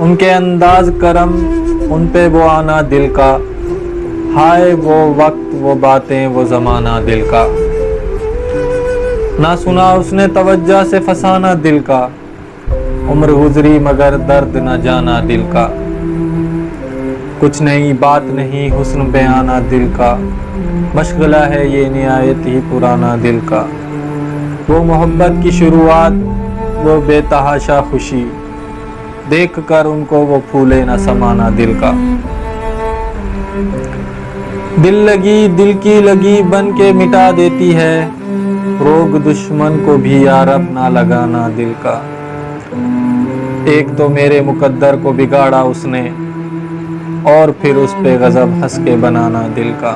ان کے انداز کرم، ان پہ وہ آنا دل کا، ہائے وہ وقت وہ باتیں وہ زمانہ دل کا۔ نہ سنا اس نے توجہ سے فسانہ دل کا، عمر گزری مگر درد نہ جانا دل کا۔ کچھ نئی بات نہیں حسن بیانہ دل کا، مشغلہ ہے یہ نہایت ہی پرانا دل کا۔ وہ محبت کی شروعات، وہ بے تحاشا خوشی، دیکھ کر ان کو وہ پھولے نہ سمانا دل کا۔ دل لگی دل کی لگی بن کے مٹا دیتی ہے، روگ دشمن کو بھی یارب نہ لگانا دل کا۔ ایک تو میرے مقدر کو بگاڑا اس نے، اور پھر اس پہ غضب ہنس کے بنانا دل کا۔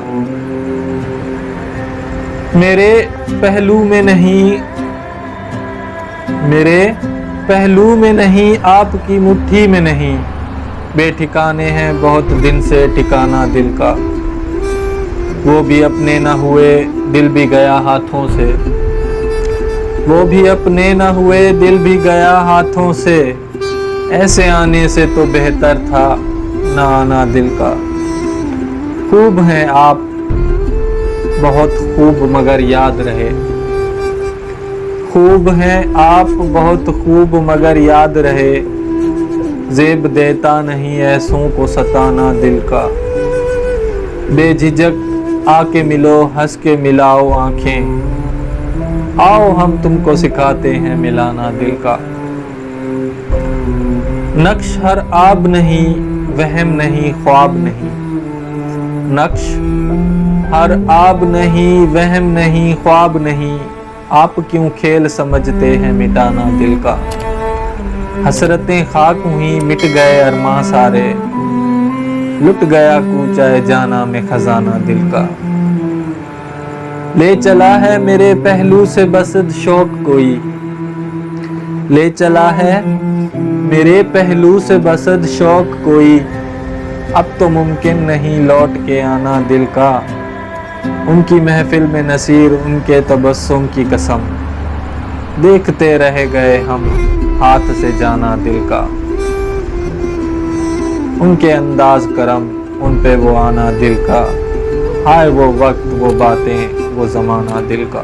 میرے پہلو میں نہیں آپ کی مٹھی میں نہیں، بے ٹھکانے ہیں بہت دن سے ٹھکانا دل کا۔ وہ بھی اپنے نہ ہوئے دل بھی گیا ہاتھوں سے، وہ بھی اپنے نہ ہوئے دل بھی گیا ہاتھوں سے، ایسے آنے سے تو بہتر تھا نہ آنا دل کا۔ خوب ہیں آپ بہت خوب مگر یاد رہے، خوب ہیں آپ بہت خوب مگر یاد رہے، زیب دیتا نہیں ایسوں کو ستانا دل کا۔ بے جھجک آ کے ملو ہنس کے ملاؤ آنکھیں، آؤ ہم تم کو سکھاتے ہیں ملانا دل کا۔ نقش ہر آب نہیں وہم نہیں خواب نہیں، نقش ہر آب نہیں وہم نہیں خواب نہیں، آپ کیوں کھیل سمجھتے ہیں مٹانا دل کا۔ حسرتیں خاک ہوئیں مٹ گئے ارماں سارے، لٹ گیا کوچہ جانا میں خزانہ دل کا۔ لے چلا ہے میرے پہلو سے بسد شوق کوئی، لے چلا ہے میرے پہلو سے بسد شوق کوئی، اب تو ممکن نہیں لوٹ کے آنا دل کا۔ ان کی محفل میں نصیر ان کے تبسم کی قسم، دیکھتے رہ گئے ہم ہاتھ سے جانا دل کا۔ ان کے انداز کرم ان پہ وہ آنا دل کا، ہائے وہ وقت وہ باتیں وہ زمانہ دل کا۔